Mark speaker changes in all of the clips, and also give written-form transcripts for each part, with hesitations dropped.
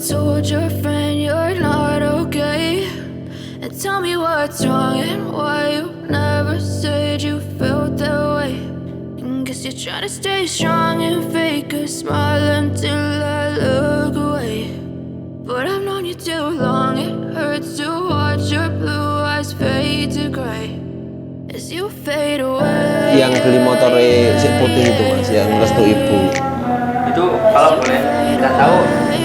Speaker 1: told your friend you're not okay? And tell me what's wrong and why you never said you felt that way. And guess you're trying to stay strong and fake a smile until I look away. But I've known you too long, it hurts to watch your blue eyes fade to gray as you fade away.
Speaker 2: Yang beli motor si putih itu mas, yang restu ibu.
Speaker 3: Itu kalau boleh kita tahu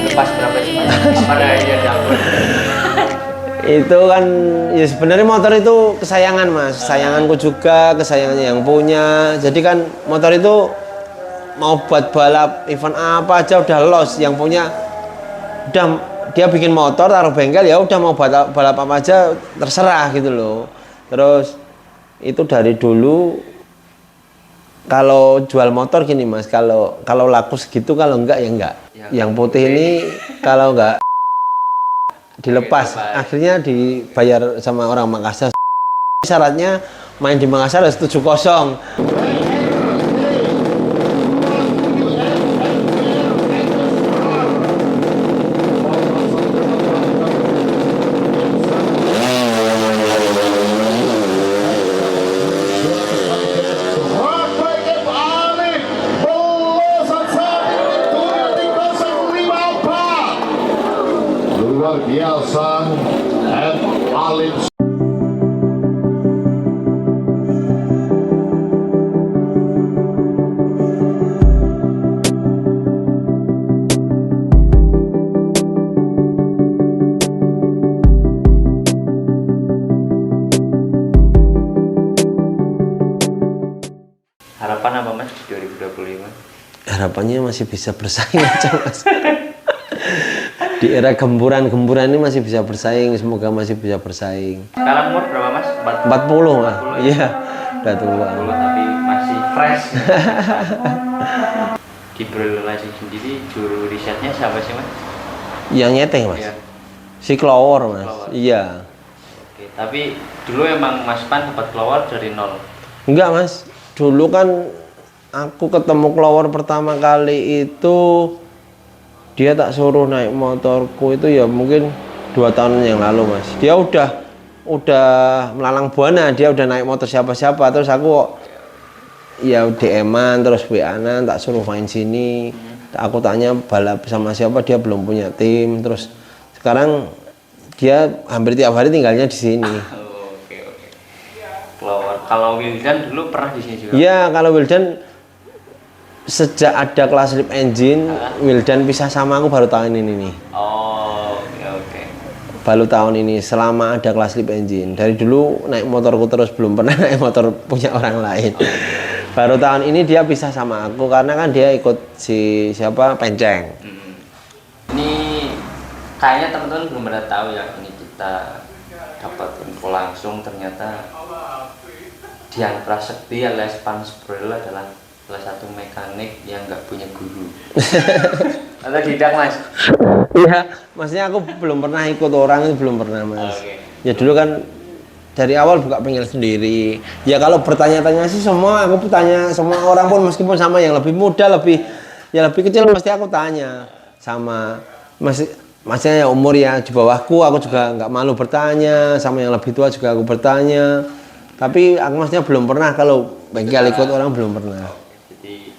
Speaker 3: lepas berapa sih mas? Apa ada dia dapat?
Speaker 2: Itu kan ya sebenarnya motor itu kesayangan mas, kesayanganku juga, kesayangannya yang punya. Jadi kan motor itu mau buat balap event apa aja udah los, yang punya udah dia bikin motor taruh bengkel ya udah mau balap apa aja terserah gitu loh. Terus itu dari dulu kalau jual motor gini mas, kalau laku segitu, kalau enggak ya enggak. Yang putih ini kalau enggak dilepas, akhirnya dibayar sama orang Makassar. Syaratnya main di Makassar harus 7-0.
Speaker 4: Luar biasa, and Alin.
Speaker 3: Harapan apa mas di 2025?
Speaker 2: Harapannya masih bisa bersaing aja mas. Di era gemburan ini masih bisa bersaing, semoga masih bisa bersaing.
Speaker 3: Sekarang umur berapa mas?
Speaker 2: 40 lah, iya, udah tua.
Speaker 3: Tapi masih fresh. Di Brolasi sendiri juru risetnya siapa sih mas?
Speaker 2: Yang nyeteng mas,
Speaker 3: Iya.
Speaker 2: si Clower mas,
Speaker 3: Clower.
Speaker 2: iya.
Speaker 3: Oke, tapi dulu emang Mas Pan dapat keluar dari nol.
Speaker 2: Enggak mas, dulu kan aku ketemu Clower pertama kali itu dia tak suruh naik motorku itu ya mungkin 2 tahun yang lalu mas. Dia udah melalang buana, dia udah naik motor siapa-siapa, terus aku ya DM-an terus WA-an tak suruh main sini. Aku tanya balap sama siapa, dia belum punya tim. Terus sekarang dia hampir tiap hari tinggalnya di sini.
Speaker 3: Oke. Keluar. Kalau Wildan dulu pernah di sini juga.
Speaker 2: Iya, kalau Wildan sejak ada kelas slip engine, Wildan pisah sama aku baru tahun ini nih.
Speaker 3: Oh, oke.
Speaker 2: Baru tahun ini selama ada kelas slip engine. Dari dulu naik motorku terus, belum pernah naik motor punya orang lain. Baru tahun ini dia pisah sama aku karena kan dia ikut si siapa Penceng.
Speaker 3: Ini kayaknya teman-teman belum pada tahu ya, ini kita dapat info langsung ternyata Dian Prasekti alias Pan Sprel adalah salah satu mekanik yang nggak punya guru. Atau tidak mas?
Speaker 2: Iya, maksudnya aku belum pernah ikut orang, itu belum pernah mas.
Speaker 3: Oke.
Speaker 2: Ya dulu kan dari awal buka bengkel sendiri. Ya kalau bertanya-tanya sih semua aku tanya, semua orang pun meskipun sama yang lebih muda, lebih kecil pasti aku tanya sama masnya yang umur ya di bawahku, aku juga nggak malu bertanya, sama yang lebih tua juga aku bertanya. Tapi aku maksudnya belum pernah kalau bengkel ikut orang belum pernah.
Speaker 3: Jadi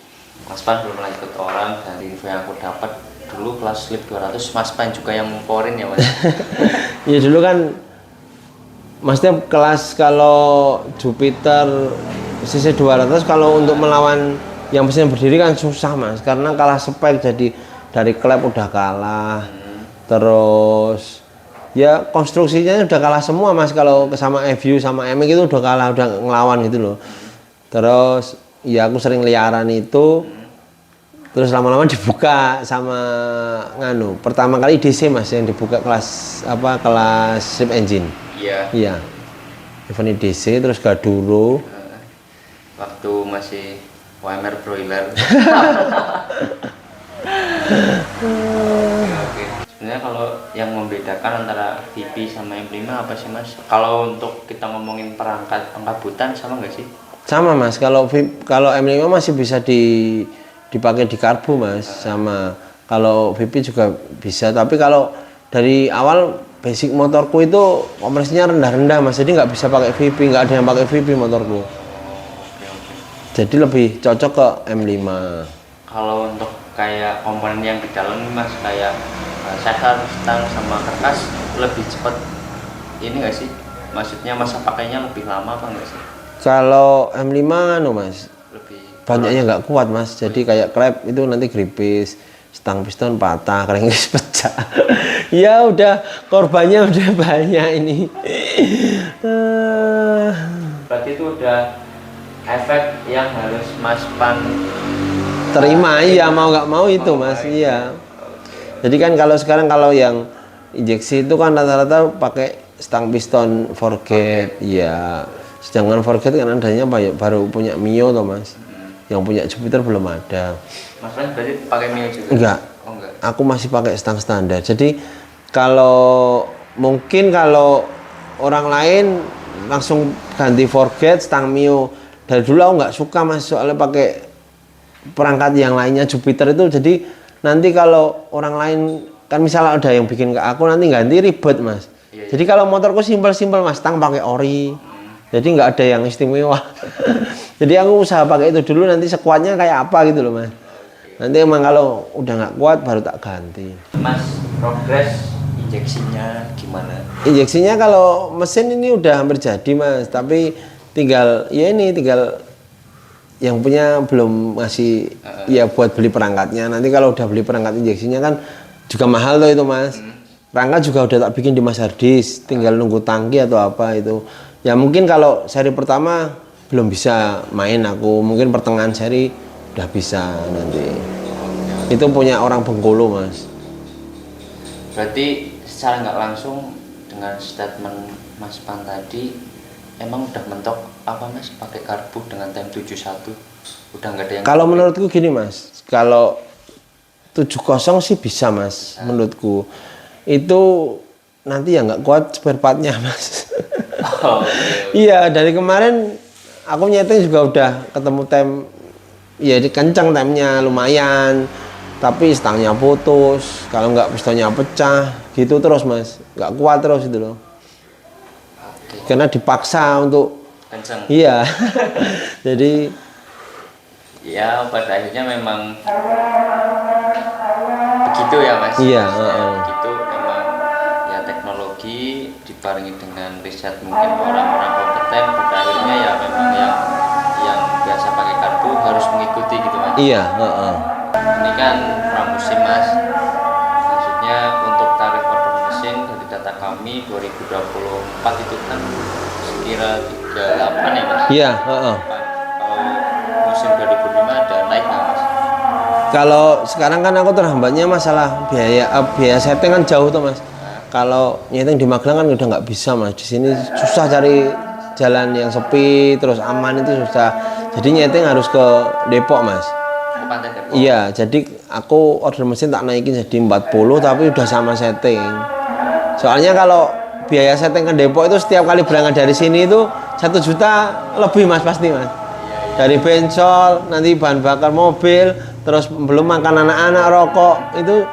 Speaker 3: Mas Pan belum pernah ikut orang. Dari info yang aku dapat dulu kelas slip 200 Mas Pan juga yang ngumporin ya mas.
Speaker 2: Ya dulu kan maksudnya kelas kalau Jupiter CC 200 kalau untuk melawan yang mesin berdiri kan susah mas, karena kalah spek, jadi dari klep udah kalah. Terus ya konstruksinya udah kalah semua mas, kalau sama EVU sama MX itu udah kalah, udah ngelawan gitu loh. Terus ya aku sering liaran itu, terus lama-lama dibuka sama nganu. Pertama kali DC mas yang dibuka kelas slip engine.
Speaker 3: Iya.
Speaker 2: Iya. Event DC terus Gaduro.
Speaker 3: Waktu masih WMR broiler. Oke. Sebenarnya kalau yang membedakan antara VP sama M5 apa sih mas? Kalau untuk kita ngomongin perangkat pengkabutan sama nggak sih?
Speaker 2: Sama mas, kalau M5 masih bisa dipakai di karbu mas, sama Kalau VP juga bisa, tapi kalau dari awal basic motorku itu kompresinya rendah-rendah mas, jadi nggak bisa pakai VP, nggak ada yang pakai VP motorku. Jadi lebih cocok ke M5.
Speaker 3: Kalau untuk kayak komponen yang di dalam nih mas, kayak sekat, stang sama kertas lebih cepat ini nggak sih? Maksudnya masa pakainya lebih lama apa enggak sih?
Speaker 2: Kalau M5 anu mas,
Speaker 3: Lebih
Speaker 2: banyaknya nggak kuat mas, jadi kayak klep itu nanti gripis, stang piston patah, keringis pecah. Ya udah, korbannya udah banyak ini.
Speaker 3: berarti itu udah efek yang harus Mas Pan
Speaker 2: Terima, iya mau nggak mau itu mas, iya. Jadi kan kalau sekarang kalau yang injeksi itu kan rata-rata pakai stang piston forget, ya. Sedangkan forget kan adanya baru punya Mio toh mas, yang punya Jupiter belum ada.
Speaker 3: Mas Pan berarti pakai Mio juga?
Speaker 2: Enggak,
Speaker 3: Oh enggak.
Speaker 2: aku masih pakai stang standar. Jadi kalau mungkin kalau orang lain langsung ganti forget stang Mio. Dari dulu aku nggak suka mas, soalnya pakai perangkat yang lainnya Jupiter itu. Jadi nanti kalau orang lain kan misalnya ada yang bikin ke aku, nanti ganti ribet mas.
Speaker 3: Iya.
Speaker 2: Jadi kalau motorku simpel-simpel mas, stang pakai ori. Jadi nggak ada yang istimewa. Jadi aku usaha pakai itu dulu, nanti sekuatnya kayak apa gitu loh mas. Nanti emang kalau udah nggak kuat baru tak ganti.
Speaker 3: Mas, progres injeksinya gimana?
Speaker 2: Injeksinya kalau mesin ini udah hampir jadi mas, tapi tinggal yang punya belum ngasih ya buat beli perangkatnya. Nanti kalau udah beli perangkat injeksinya kan juga mahal tuh itu mas. Perangkat juga udah tak bikin di Mas Hardis, tinggal nunggu tangki atau apa itu. Ya mungkin kalau seri pertama belum bisa main aku, mungkin pertengahan seri udah bisa nanti. Itu punya orang Bengkulu mas.
Speaker 3: Berarti secara nggak langsung dengan statement Mas Pan tadi, emang udah mentok apa mas pakai karbu dengan time 71? Udah nggak ada yang
Speaker 2: Kalau menurutku gini mas, kalau 70 sih bisa mas, menurutku. Itu nanti ya nggak kuat spare partnya mas.
Speaker 3: Oh,
Speaker 2: Iya, dari kemarin aku nyeting juga udah ketemu time, ya kencang temnya lumayan, tapi stangnya putus, kalau nggak pistonnya pecah, gitu terus mas, nggak kuat terus itu loh. Karena dipaksa untuk,
Speaker 3: kenceng.
Speaker 2: iya, jadi
Speaker 3: Ya pada akhirnya memang begitu ya mas.
Speaker 2: Iya,
Speaker 3: Ya, begitu memang ya teknologi dibarengi dengan riset mungkin orang-orang kompeten, pada akhirnya ya memang yang biasa pakai karbu harus mengikuti gitu mas.
Speaker 2: iya,
Speaker 3: Ini kan pramusim mas, maksudnya untuk tarif order mesin dari data kami 2024 itu kan sekira 38 ya mas.
Speaker 2: iya,
Speaker 3: Kalau musim 2005 ada naik nggak mas?
Speaker 2: Kalau sekarang kan aku terhambatnya masalah biaya setting kan jauh tuh mas. Kalau nyeting di Magelang kan udah nggak bisa mas. Di sini susah cari jalan yang sepi terus aman, itu susah. Jadi nyeting harus ke Depok mas.
Speaker 3: Ke Pantai Depok?
Speaker 2: Iya, jadi aku order mesin tak naikin jadi 40 tapi udah sama setting. Soalnya kalau biaya setting ke Depok itu setiap kali berangkat dari sini itu 1 juta lebih mas pasti mas. Dari bensol, nanti bahan bakar mobil, terus belum makan anak-anak, rokok, itu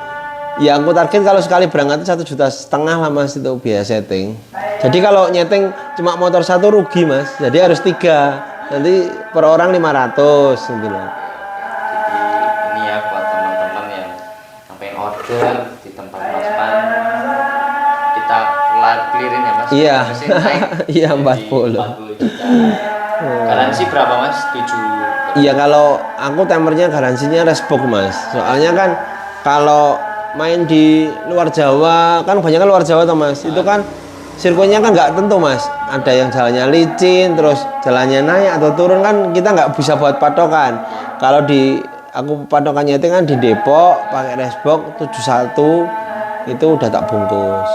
Speaker 2: ya aku target kalau sekali berangkat itu 1,5 juta lah mas itu biaya setting. Jadi kalau nyeting cuma motor satu rugi mas, jadi harus 3, nanti per orang 500 gitu loh.
Speaker 3: Jadi ini ya buat teman-teman yang sampai order di tempat Mas Pan, kita clearin ya mas.
Speaker 2: Iya.
Speaker 3: Mesin naik
Speaker 2: Iya,
Speaker 3: jadi
Speaker 2: 40.
Speaker 3: 40 juta. Garansi berapa mas? 7.
Speaker 2: Iya, kalau aku timernya garansinya respok mas. Soalnya kan kalau main di luar Jawa kan banyak kan luar Jawa tuh mas. Itu kan sirkuitnya kan nggak tentu mas. Ada yang jalannya licin, terus jalannya naik atau turun kan kita nggak bisa buat patokan. Kalau di aku patokannya itu kan di Depok pakai respok 71 itu udah tak bungkus.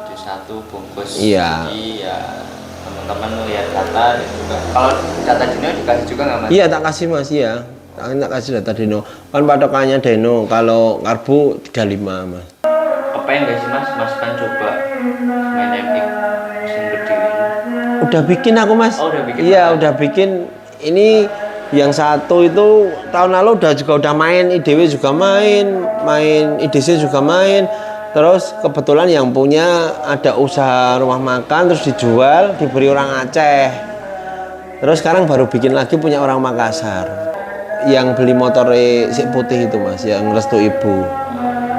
Speaker 3: Oke, 71 bungkus.
Speaker 2: Iya.
Speaker 3: Jadi ya teman-teman lihat data dan juga kalau data Dino dikasih juga nggak mas?
Speaker 2: Iya tak kasih mas, iya. Tak kasih data Deno. Kan patokannya Deno, kalau karbu 35 mas.
Speaker 3: Kepengen nggak sih mas Pan coba main MX mesin berdiri?
Speaker 2: Udah bikin aku mas.
Speaker 3: Oh, udah bikin,
Speaker 2: Iya
Speaker 3: Mas.
Speaker 2: udah bikin. Ini Yang satu itu tahun lalu udah main, IDW juga main IDC juga main. Terus kebetulan yang punya ada usaha rumah makan, terus dijual, diberi orang Aceh. Terus sekarang baru bikin lagi punya orang Makassar. Yang beli motor si putih itu mas, yang restu ibu.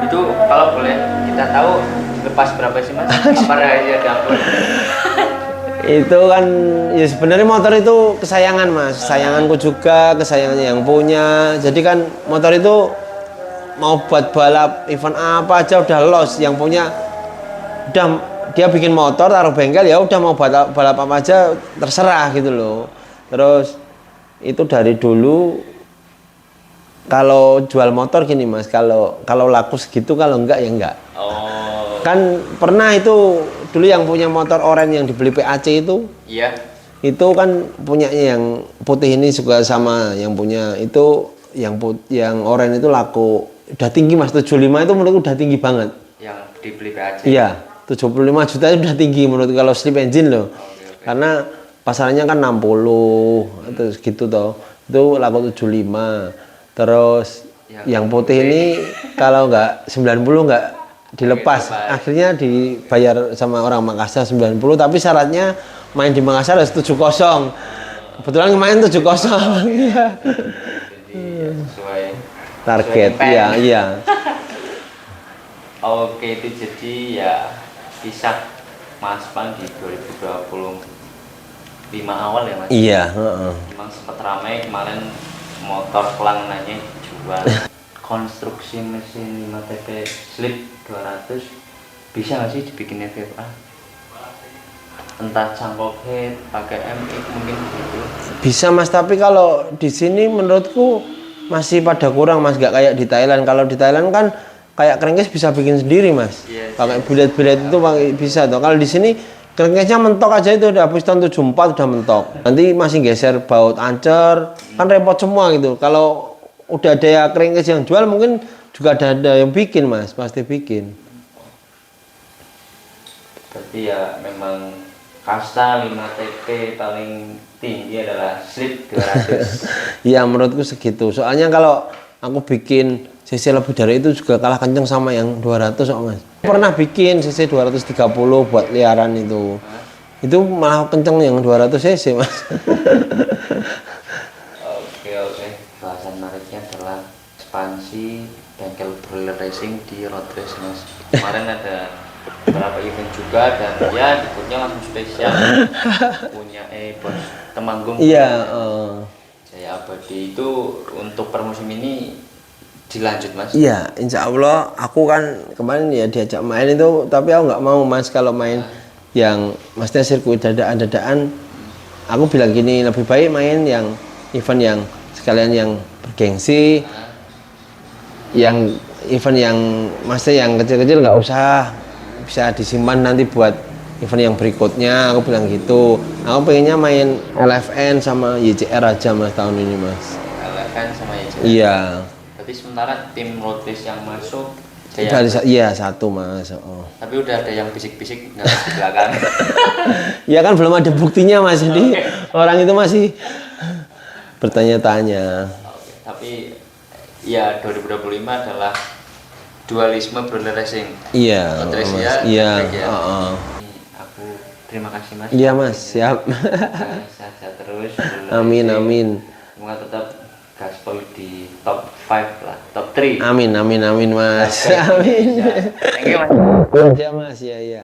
Speaker 3: Itu kalau boleh kita tahu lepas berapa sih mas? Apa rahasia dapur?
Speaker 2: Itu kan ya sebenarnya motor itu kesayangan mas, kesayanganku juga, kesayangannya yang punya. Jadi kan motor itu mau buat balap event apa aja udah los, yang punya udah dia bikin motor taruh bengkel ya udah mau balap apa aja terserah gitu loh. Terus itu dari dulu kalau jual motor gini mas, kalau laku segitu, kalau enggak ya enggak.
Speaker 3: Oh.
Speaker 2: Kan pernah itu dulu yang punya motor oranye yang dibeli PAC itu.
Speaker 3: Iya.
Speaker 2: Itu kan punyanya yang putih ini juga sama yang punya itu yang oranye itu laku udah tinggi mas, 75 itu menurutku udah tinggi banget.
Speaker 3: Yang dibeli PAC.
Speaker 2: Iya, 75 juta itu udah tinggi menurut kalau slip engine loh.
Speaker 3: Oke.
Speaker 2: Karena pasarannya kan 60 atau segitu toh. Itu laku 75. Terus yang putih ini kalau nggak 90 nggak dilepas. Akhirnya dibayar sama orang Makassar 90, tapi syaratnya main di Makassar harus 70. Kebetulan main 70. Iya.
Speaker 3: Sesuai
Speaker 2: Target, iya.
Speaker 3: Oke, itu jadi ya kisah Mas Pan di 2025 awal ya mas?
Speaker 2: Iya.
Speaker 3: Memang sempat ramai kemarin motor pelangannya jual. Konstruksi mesin 5TP slip 200 bisa nggak sih dibikin FFA? Entah cangkok head, pakai MX mungkin gitu.
Speaker 2: Bisa mas, tapi kalau di sini menurutku masih pada kurang mas, nggak kayak di Thailand. Kalau di Thailand kan kayak crankcase bisa bikin sendiri mas, pakai bilet-bilet itu bisa tuh. Kalau di sini crankcase-nya mentok aja itu udah piston 74 udah mentok. Nanti masih geser baut ancer, kan repot semua gitu. Kalau udah ada ya crankcase yang jual mungkin juga ada yang bikin mas, pasti bikin.
Speaker 3: Berarti ya memang kasta 5TP paling tinggi adalah slip 200.
Speaker 2: Ya menurutku segitu. Soalnya kalau aku bikin CC lebih dari itu juga kalah kenceng sama yang 200 kok mas. Pernah bikin CC 230 buat liaran itu. Itu malah kenceng yang 200 cc mas.
Speaker 3: Oke. Bahasan menariknya adalah ekspansi bengkel broiler racing di road race mas. Kemarin ada beberapa event juga dan ya ikutnya langsung spesial. Punya bos Temanggung.
Speaker 2: Iya.
Speaker 3: Jaya Abadi itu untuk per musim ini dilanjut mas?
Speaker 2: Iya, insya Allah. Aku kan kemarin ya diajak main itu, tapi aku nggak mau mas kalau main yang maksudnya sirkuit dadaan. Aku bilang gini, lebih baik main yang event yang sekalian yang bergengsi, yang event yang maksudnya yang kecil-kecil nggak usah, bisa disimpan nanti buat event yang berikutnya. Aku bilang gitu. Aku pengennya main LFN sama YCR aja mas tahun ini mas.
Speaker 3: LFN sama YCR?
Speaker 2: Iya.
Speaker 3: Tapi sementara tim road race yang masuk
Speaker 2: iya satu mas.
Speaker 3: Tapi udah ada yang bisik-bisik nggak di belakang.
Speaker 2: Ya kan belum ada buktinya mas, jadi orang itu masih bertanya-tanya.
Speaker 3: Tapi ya 2025 adalah dualisme broiler racing.
Speaker 2: Iya.
Speaker 3: Road race
Speaker 2: mas.
Speaker 3: ya.
Speaker 2: Iya.
Speaker 3: Aku terima kasih mas.
Speaker 2: Iya mas, siap.
Speaker 3: Sehat terus.
Speaker 2: Amin.
Speaker 3: Semoga tetap gaspol di top 5 lah, top 3.
Speaker 2: Amin mas. Amin.
Speaker 3: Thank you mas.
Speaker 2: Ya mas, ya.